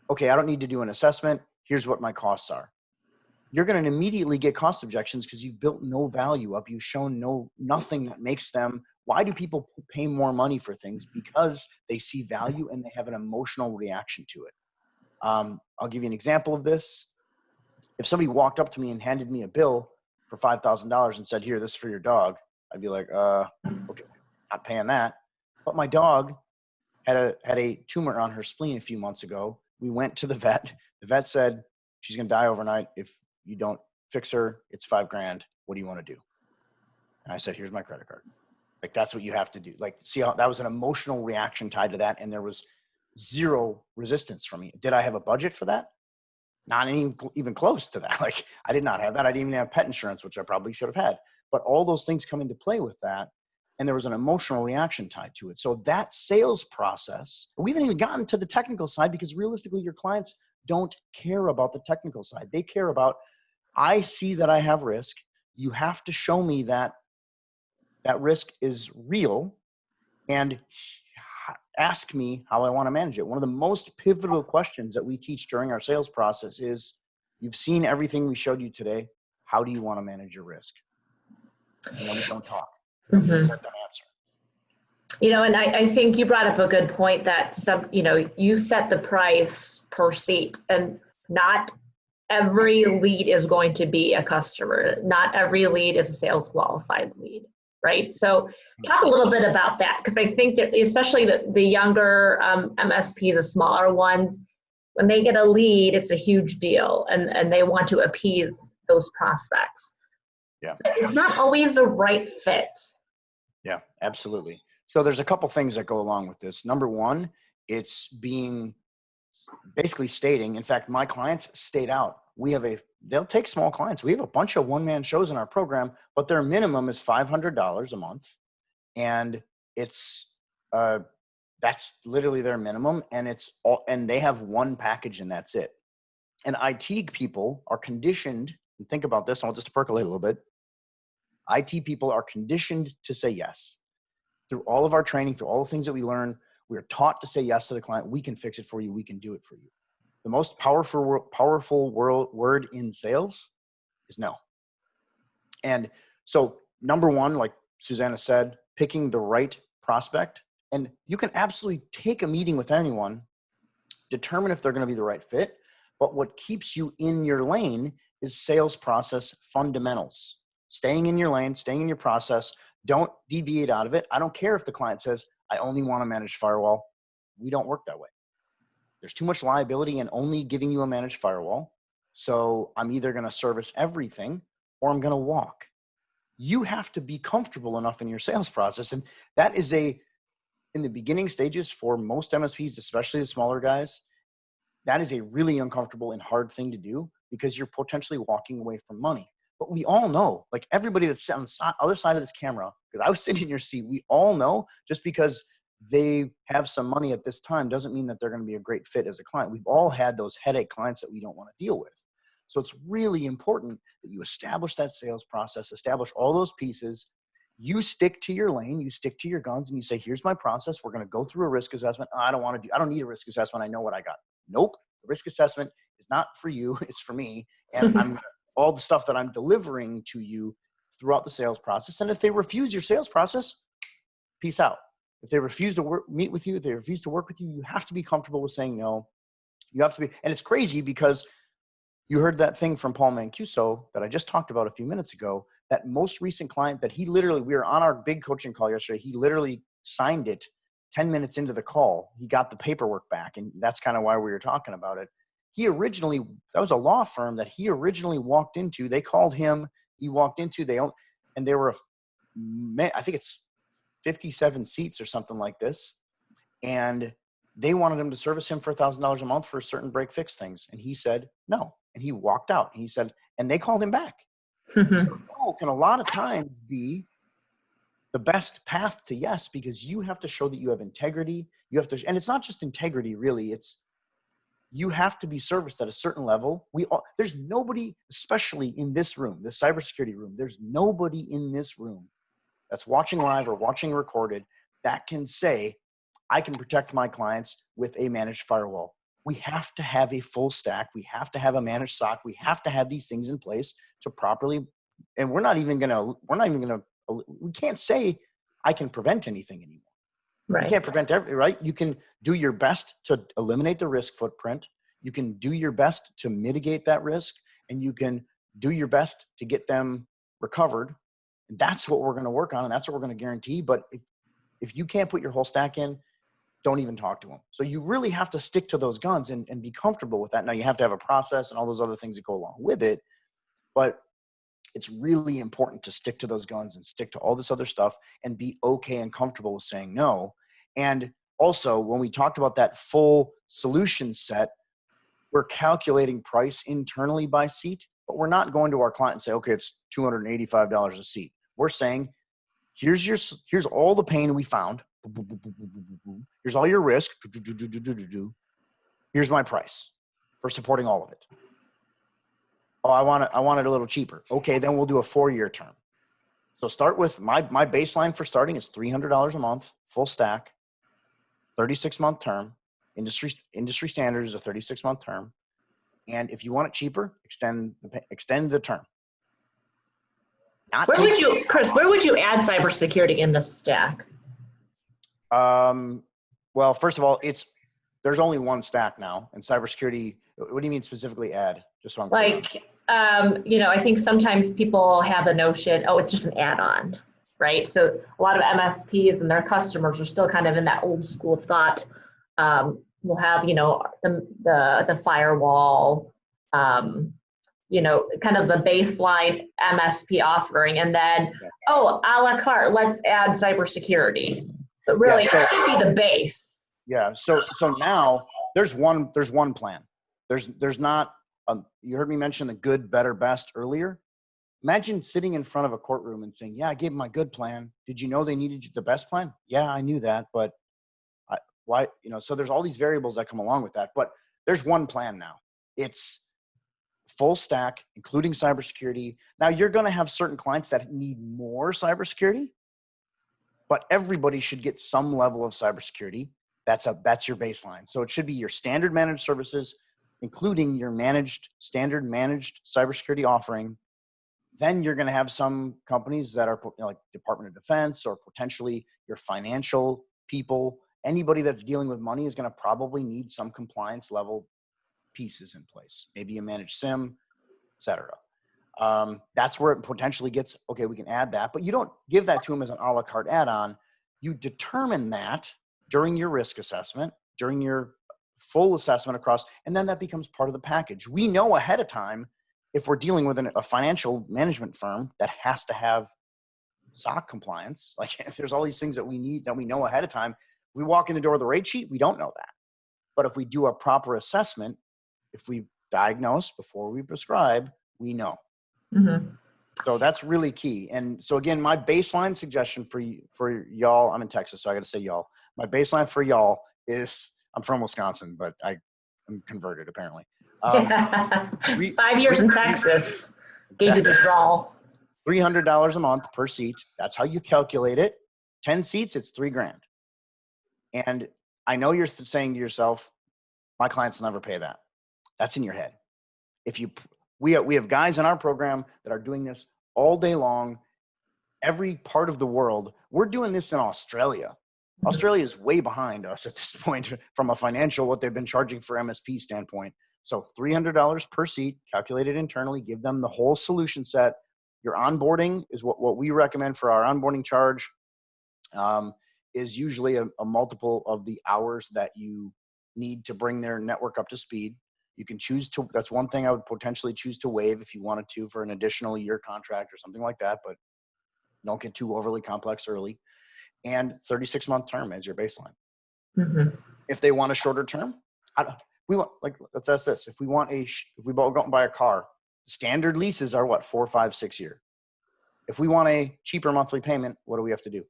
okay, I don't need to do an assessment. Here's what my costs are. You're going to immediately get cost objections because you've built no value up. You've shown nothing that makes them. Why do people pay more money for things? Because they see value and they have an emotional reaction to it. I'll give you an example of this. If somebody walked up to me and handed me a bill for $5,000 and said, here, this is for your dog, I'd be like, okay, not paying that. But my dog had a tumor on her spleen a few months ago. We went to the vet. The vet said, she's going to die overnight. If you don't fix her, it's $5,000. What do you want to do? And I said, here's my credit card. Like, that's what you have to do. Like, see how that was an emotional reaction tied to that. And there was zero resistance from me. Did I have a budget for that? Not even close to that. Like, I did not have that. I didn't even have pet insurance, which I probably should have had. But all those things come into play with that. And there was an emotional reaction tied to it. So that sales process, we haven't even gotten to the technical side, because realistically, your clients don't care about the technical side. They care about, I see that I have risk. You have to show me that that risk is real, and ask me how I want to manage it. One of the most pivotal questions that we teach during our sales process is, you've seen everything we showed you today. How do you want to manage your risk? And then we don't talk. Mm-hmm. Let them answer. And I think you brought up a good point that you set the price per seat, and not every lead is going to be a customer. Not every lead is a sales qualified lead, right? So talk a little bit about that, because I think that especially the younger MSPs, the smaller ones, when they get a lead, it's a huge deal, and they want to appease those prospects. Yeah. But it's not always the right fit. Yeah, absolutely. So there's a couple things that go along with this. Number one, it's basically stating, in fact, my clients state out, they'll take small clients. We have a bunch of one-man shows in our program, but their minimum is $500 a month. And that's literally their minimum. And they have one package, and that's it. And IT people are conditioned, and think about this, I'll just percolate a little bit. IT people are conditioned to say yes. Through all of our training, through all the things that we learn, we are taught to say yes to the client. We can fix it for you. We can do it for you. The most powerful word in sales is no. And so number one, like Susanna said, picking the right prospect. And you can absolutely take a meeting with anyone, determine if they're going to be the right fit. But what keeps you in your lane is sales process fundamentals. Staying in your lane, staying in your process. Don't deviate out of it. I don't care if the client says, I only want to manage firewall. We don't work that way. There's too much liability in only giving you a managed firewall. So I'm either going to service everything, or I'm going to walk. You have to be comfortable enough in your sales process. And that is in the beginning stages for most MSPs, especially the smaller guys, that is a really uncomfortable and hard thing to do, because you're potentially walking away from money. But we all know, like everybody that's on the other side of this camera, because I was sitting in your seat, we all know just because they have some money at this time doesn't mean that they're going to be a great fit as a client. We've all had those headache clients that we don't want to deal with. So it's really important that you establish that sales process, establish all those pieces. You stick to your lane, you stick to your guns, and you say, here's my process. We're going to go through a risk assessment. I don't need a risk assessment. I know what I got. Nope. The risk assessment is not for you. It's for me. And all the stuff that I'm delivering to you throughout the sales process. And if they refuse your sales process, peace out. If they refuse to meet with you, if they refuse to work with you, you have to be comfortable with saying no. You have to be, and it's crazy because you heard that thing from Paul Mancuso that I just talked about a few minutes ago, that most recent client that we were on our big coaching call yesterday. He literally signed it 10 minutes into the call. He got the paperwork back, and that's kind of why we were talking about it. That was a law firm that he originally walked into. They called him, he walked into, and there were, I think it's 57 seats or something like this. And they wanted him to service him for $1,000 a month for certain break fix things. And he said, no. And he walked out, and he said, and they called him back. So no can a lot of times be the best path to yes, because you have to show that you have integrity. And it's not just integrity, really. You have to be serviced at a certain level. There's nobody, especially in this room, this cybersecurity room, there's nobody in this room that's watching live or watching recorded that can say, I can protect my clients with a managed firewall. We have to have a full stack. We have to have a managed SOC. We have to have these things in place to properly, and we can't say I can prevent anything anymore. Right. You can't prevent right? You can do your best to eliminate the risk footprint. You can do your best to mitigate that risk, and you can do your best to get them recovered. And that's what we're going to work on, and that's what we're going to guarantee. But if you can't put your whole stack in, don't even talk to them. So you really have to stick to those guns and be comfortable with that. Now, you have to have a process and all those other things that go along with it, but it's really important to stick to those guns and stick to all this other stuff and be okay and comfortable with saying no. And also, when we talked about that full solution set, we're calculating price internally by seat, but we're not going to our client and say, okay, it's $285 a seat. We're saying, here's all the pain we found. Here's all your risk. Here's my price for supporting all of it. Oh, I want it a little cheaper. Okay, then we'll do a 4-year term. So start with my baseline for starting is $300 a month, full stack, 36-month term. Industry standard is a 36-month term. And if you want it cheaper, extend the term. Chris, where would you add cybersecurity in the stack? Well, first of all, there's only one stack now, and cybersecurity. What do you mean specifically add? Just so I'm clear. I think sometimes people have the notion, oh, it's just an add-on, right? So a lot of MSPs and their customers are still kind of in that old school thought. We'll have, the firewall, kind of the baseline MSP offering, and then, a la carte, let's add cybersecurity. But really, it should be the base. Yeah. So now there's one plan. There's not. You heard me mention the good, better, best earlier. Imagine sitting in front of a courtroom and saying, "Yeah, I gave them my good plan. Did you know they needed the best plan? Yeah, I knew that, but why? So there's all these variables that come along with that. But there's one plan now. It's full stack, including cybersecurity. Now you're going to have certain clients that need more cybersecurity, but everybody should get some level of cybersecurity. That's your baseline. So it should be your standard managed services, including your standard managed cybersecurity offering. Then you're going to have some companies that are like Department of Defense or potentially your financial people. Anybody that's dealing with money is going to probably need some compliance level pieces in place, maybe a managed SIM, et cetera. That's where it potentially gets, okay, we can add that, but you don't give that to them as an a la carte add-on. You determine that during your risk assessment, during your full assessment across, and then that becomes part of the package. We know ahead of time if we're dealing with a financial management firm that has to have SOC compliance, like if there's all these things that we need that we know ahead of time. We walk in the door of the rate sheet, we don't know that. But if we do a proper assessment, if we diagnose before we prescribe, we know. Mm-hmm. So that's really key. And so again, my baseline suggestion for y'all, I'm in Texas, so I got to say y'all. My baseline for y'all is, I'm from Wisconsin, but I'm converted apparently. 5 years in Texas gave you the draw. $300 a month per seat. That's how you calculate it. 10 seats, it's $3,000. And I know you're saying to yourself, my clients will never pay that. That's in your head. We have guys in our program that are doing this all day long, every part of the world. We're doing this in Australia. Australia is way behind us at this point from a financial, what they've been charging for MSP standpoint. So $300 per seat, calculated internally, give them the whole solution set. Your onboarding is what we recommend for our onboarding charge, is usually a multiple of the hours that you need to bring their network up to speed. You can choose to, that's one thing I would potentially choose to waive if you wanted to for an additional year contract or something like that, but don't get too overly complex early. And 36-month term as your baseline. Mm-hmm. If they want a shorter term, let's ask this. If we go out and buy a car, standard leases are what, 4, 5, 6 years. If we want a cheaper monthly payment, what do we have to do?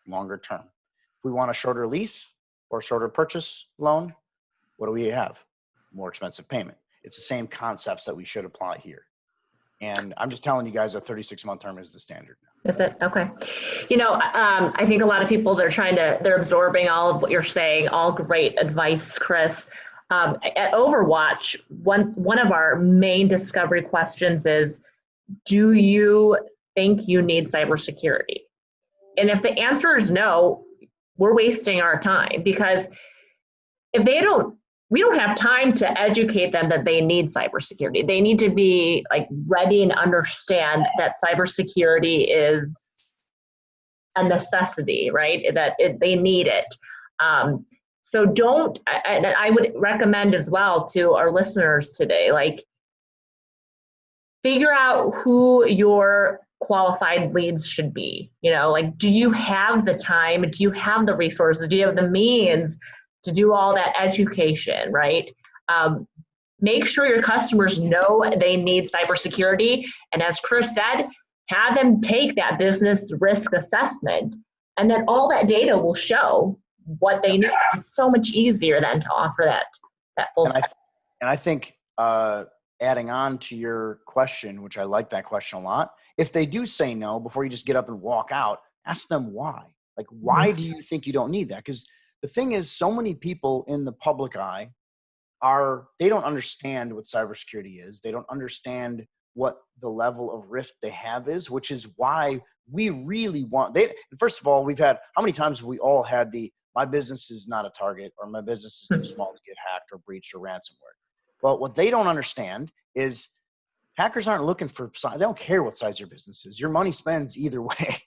Longer term. If we want a shorter lease or shorter purchase loan, what do we have? More expensive payment. It's the same concepts that we should apply here. And I'm just telling you guys a 36-month term is the standard now. That's it. Okay. I think a lot of people, they're absorbing all of what you're saying, all great advice, Chris. At Overwatch, one of our main discovery questions is, do you think you need cybersecurity? And if the answer is no, we're wasting our time, because if we don't have time to educate them that they need cybersecurity. They need to be ready and understand that cybersecurity is a necessity, right? That they need it. So I would recommend as well to our listeners today, figure out who your qualified leads should be. Do you have the time? Do you have the resources? Do you have the means to do all that education, right? make sure your customers know they need cybersecurity. And as Chris said, have them take that business risk assessment. And then all that data will show what they need. It's so much easier then to offer that full and I think adding on to your question, which I like that question a lot, if they do say no, before you just get up and walk out, ask them why. Like, why do you think you don't need that? Because the thing is, so many people in the public eye they don't understand what cybersecurity is. They don't understand what the level of risk they have is, which is why we really want, first of all, how many times have we all had my business is not a target, or my business is too small to get hacked or breached or ransomware. Well, what they don't understand is hackers aren't looking for size. They don't care what size your business is. Your money spends either way,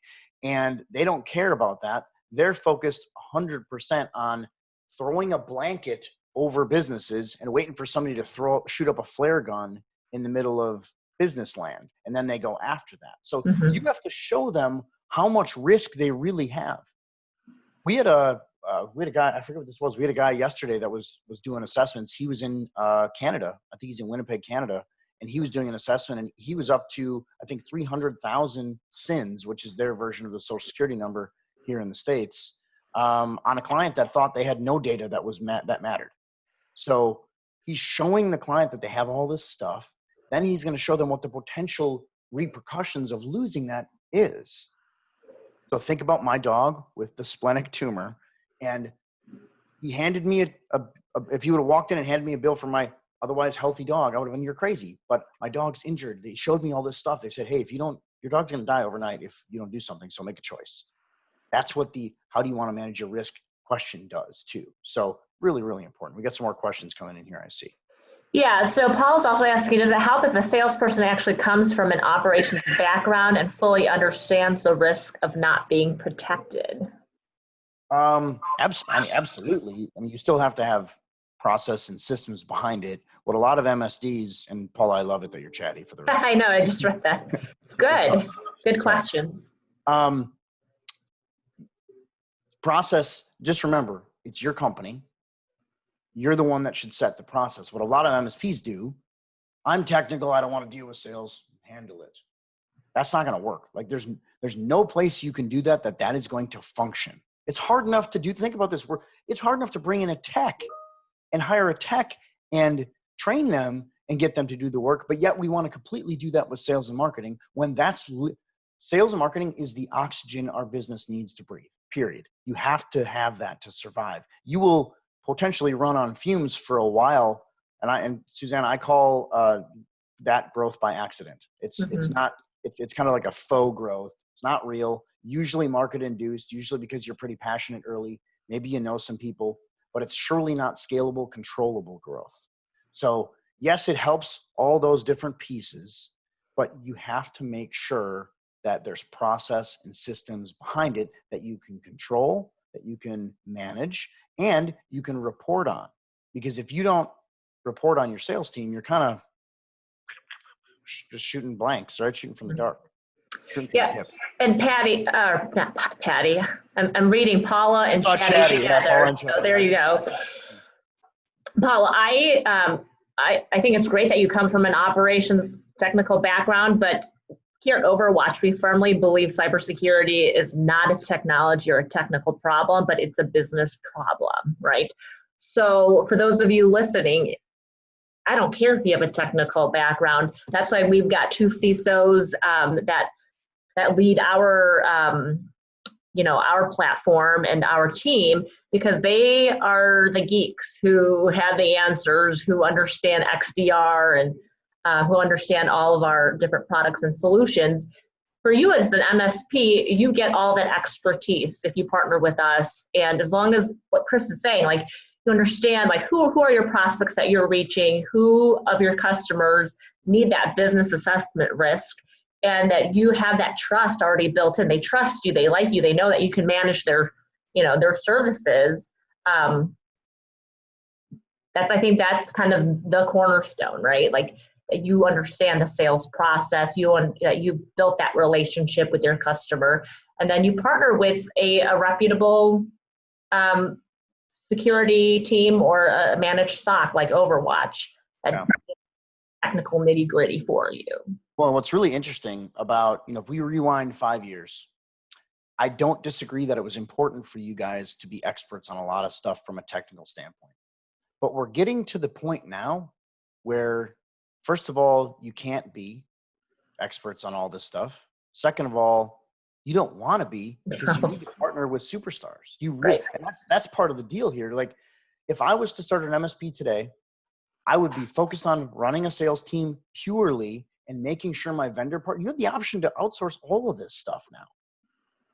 and they don't care about that. They're focused 100% on throwing a blanket over businesses and waiting for somebody to shoot up a flare gun in the middle of business land, and then they go after that. So you have to show them how much risk they really have. We had a guy, I forget what this was. We had a guy yesterday that was doing assessments. He was in Canada. I think he's in Winnipeg, Canada. And he was doing an assessment, and he was up to, I think, 300,000 SINs, which is their version of the Social Security number here in the States, on a client that thought they had no data that mattered. So he's showing the client that they have all this stuff. Then he's going to show them what the potential repercussions of losing that is. So think about my dog with the splenic tumor, and he handed me if he would have walked in and handed me a bill for my otherwise healthy dog, I would have been, you're crazy. But my dog's injured. They showed me all this stuff. They said, hey, your dog's going to die overnight if you don't do something. So make a choice. That's what how do you want to manage your risk question does too. So really, really important. We got some more questions coming in here, I see. Yeah, so Paul's also asking, does it help if a salesperson actually comes from an operations background and fully understands the risk of not being protected? Absolutely. I mean, you still have to have process and systems behind it. What a lot of MSDs, and Paula, I love it that you're chatty for the record. I know, I just read that. It's good. Good questions. Process, just remember, it's your company. You're the one that should set the process. What a lot of MSPs do, I'm technical, I don't want to deal with sales, handle it. That's not going to work. Like there's no place you can do that is going to function. It's hard enough to think about this. It's hard enough to bring in a tech and hire a tech and train them and get them to do the work. But yet we want to completely do that with sales and marketing when sales and marketing is the oxygen our business needs to breathe, period. You have to have that to survive. You will potentially run on fumes for a while. And Suzanne, I call that growth by accident. It's kind of like a faux growth. It's not real, usually market induced, usually because you're pretty passionate early. Maybe you know some people, but it's surely not scalable, controllable growth. So yes, it helps all those different pieces, but you have to make sure that there's process and systems behind it that you can control, that you can manage, and you can report on. Because if you don't report on your sales team, you're kind of just shooting blanks, right? Shooting from the dark. Yeah, and Patty, not Patty, I'm reading Paula and Chatty together. So there you go. Paula, I think it's great that you come from an operations technical background, but here at Overwatch, we firmly believe cybersecurity is not a technology or a technical problem, but it's a business problem, right? So for those of you listening, I don't care if you have a technical background. That's why we've got two CISOs that lead our platform and our team, because they are the geeks who have the answers, who understand XDR and who understand all of our different products and solutions. For you as an MSP, you get all that expertise if you partner with us. And as long as what Chris is saying, like you understand like who are your prospects that you're reaching, who of your customers need that business assessment risk, and that you have that trust already built in. They trust you, they like you, they know that you can manage their services. I think that's kind of the cornerstone, right? Like you understand the sales process, you've built that relationship with your customer, and then you partner with a reputable security team or a managed SOC like Overwatch. that technical nitty gritty for you. Well, what's really interesting about, if we rewind 5 years, I don't disagree that it was important for you guys to be experts on a lot of stuff from a technical standpoint. But we're getting to the point now where, first of all, you can't be experts on all this stuff. Second of all, you don't want to be, because you need to partner with superstars. Right. And that's part of the deal here. Like, if I was to start an MSP today, I would be focused on running a sales team purely and making sure my vendor partner, you have the option to outsource all of this stuff now.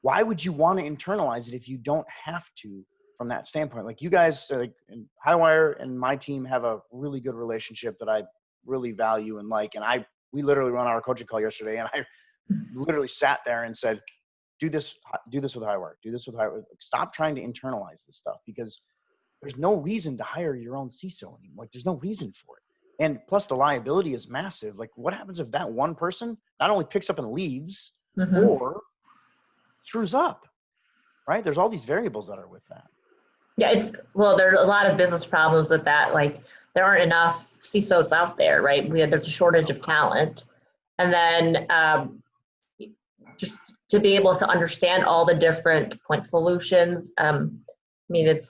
Why would you want to internalize it if you don't have to from that standpoint? Like, you guys, in Highwire and my team have a really good relationship that I really value and like, and we literally run our coaching call yesterday, and I literally sat there and said, do this with Highwire, do this with Highwire. Stop trying to internalize this stuff, because there's no reason to hire your own CISO anymore. Like, there's no reason for it. And plus, the liability is massive. Like, what happens if that one person not only picks up and leaves, or screws up, right? There's all these variables that are with that. Yeah, there's a lot of business problems with that. Like, there aren't enough CISOs out there, right? There's a shortage of talent. And then just to be able to understand all the different point solutions. I mean, And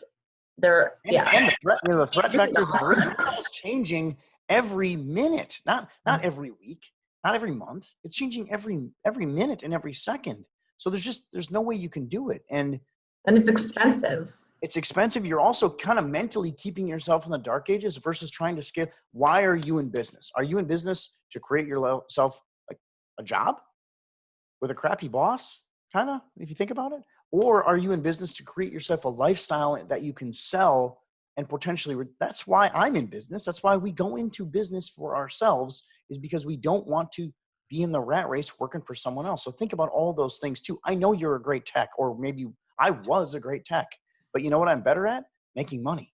the threat vectors is changing every minute, not every week, not every month. It's changing every minute and every second. So there's no way you can do it. And it's expensive. It's expensive. You're also kind of mentally keeping yourself in the dark ages versus trying to scale. Why are you in business? Are you in business to create yourself like a job with a crappy boss, kind of, if you think about it? Or are you in business to create yourself a lifestyle that you can sell and potentially, that's why I'm in business. That's why we go into business for ourselves, is because we don't want to be in the rat race working for someone else. So think about all those things too. I know you're a great tech, or maybe I was a great tech, but you know what I'm better at? Making money,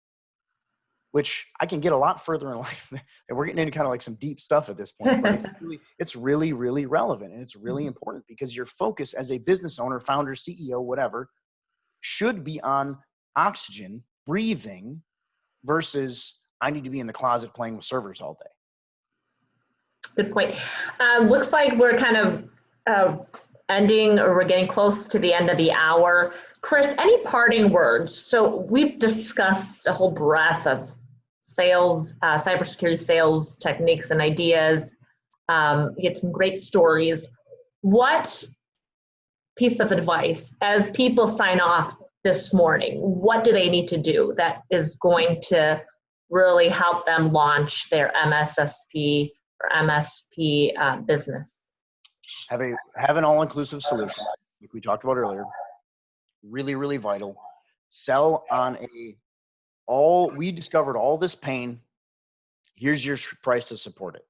which I can get a lot further in life. And we're getting into kind of like some deep stuff at this point, but it's really, really relevant. And it's really important, because your focus as a business owner, founder, CEO, whatever, should be on oxygen, breathing, versus I need to be in the closet playing with servers all day. Good point. Looks like we're kind of ending, or we're getting close to the end of the hour. Chris, any parting words? So we've discussed a whole breadth of sales, cybersecurity sales techniques and ideas. You had some great stories. What piece of advice, as people sign off this morning, what do they need to do that is going to really help them launch their MSSP or MSP business? Have an all-inclusive solution, like we talked about earlier. Really, really vital. Sell on we discovered all this pain. Here's your price to support it.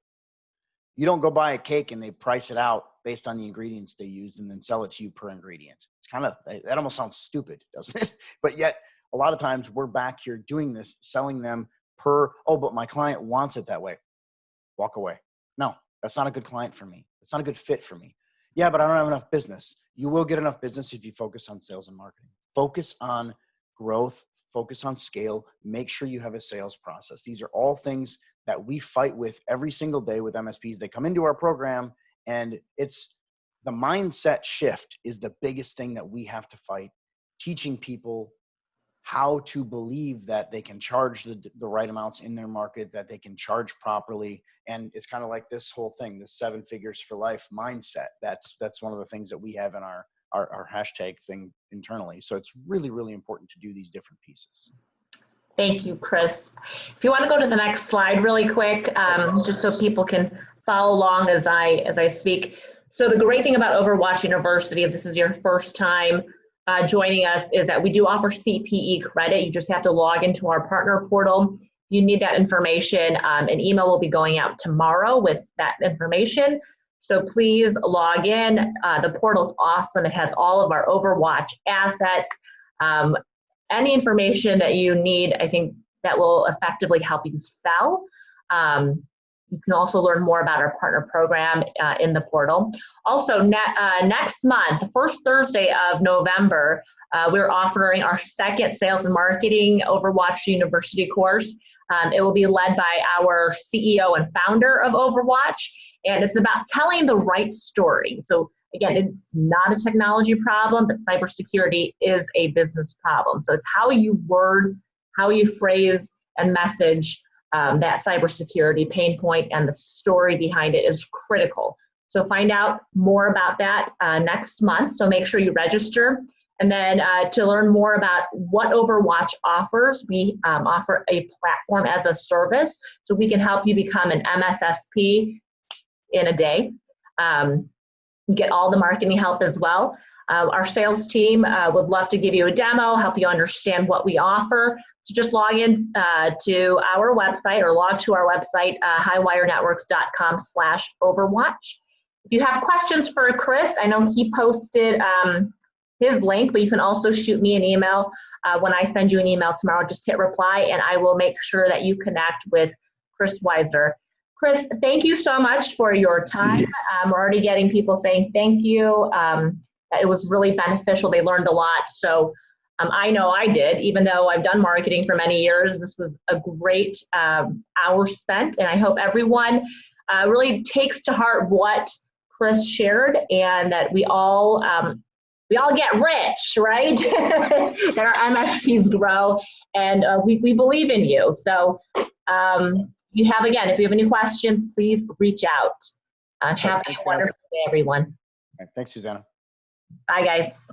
You don't go buy a cake and they price it out based on the ingredients they used and then sell it to you per ingredient. It's kind of, that almost sounds stupid, doesn't it? But yet a lot of times we're back here doing this, selling them but my client wants it that way. Walk away. No, that's not a good client for me. It's not a good fit for me. Yeah, but I don't have enough business. You will get enough business if you focus on sales and marketing. Focus on growth, focus on scale, make sure you have a sales process. These are all things that we fight with every single day with MSPs. They come into our program, and it's the mindset shift is the biggest thing that we have to fight. Teaching people how to believe that they can charge the right amounts in their market, that they can charge properly. And it's kind of like this whole thing, this 7 figures for life mindset. That's one of the things that we have in our hashtag thing internally. So it's really, really important to do these different pieces. Thank you, Chris. If you want to go to the next slide really quick, just so people can follow along as I speak. So the great thing about Overwatch University, if this is your first time joining us, is that we do offer CPE credit. You just have to log into our partner portal. If you need that information, an email will be going out tomorrow with that information. So please log in. The portal's awesome. It has all of our Overwatch assets. Any information that you need, I think that will effectively help you sell. You can also learn more about our partner program in the portal. Also, next month, the first Thursday of November, we're offering our second Sales and Marketing Overwatch University course. It will be led by our CEO and founder of Overwatch, and it's about telling the right story. So again, it's not a technology problem, but cybersecurity is a business problem. So it's how you word, how you phrase and message that cybersecurity pain point, and the story behind it is critical. So find out more about that next month. So make sure you register. And then to learn more about what Overwatch offers, we offer a platform as a service. So we can help you become an MSSP in a day. You get all the marketing help as well. Our sales team would love to give you a demo, help you understand what we offer. So just log in to our website, or log to our website, highwirenetworks.com/Overwatch. If you have questions for Chris, I know he posted his link, but you can also shoot me an email. When I send you an email tomorrow, just hit reply and I will make sure that you connect with Chris Weiser. Chris, thank you so much for your time. We're already getting people saying thank you. It was really beneficial. They learned a lot. So I know I did, even though I've done marketing for many years. This was a great hour spent, and I hope everyone really takes to heart what Chris shared, and that we all get rich, right? That our MSPs grow, and we believe in you. So if you have any questions, please reach out. Have a wonderful day, everyone. All right, thanks, Susanna. Bye, guys.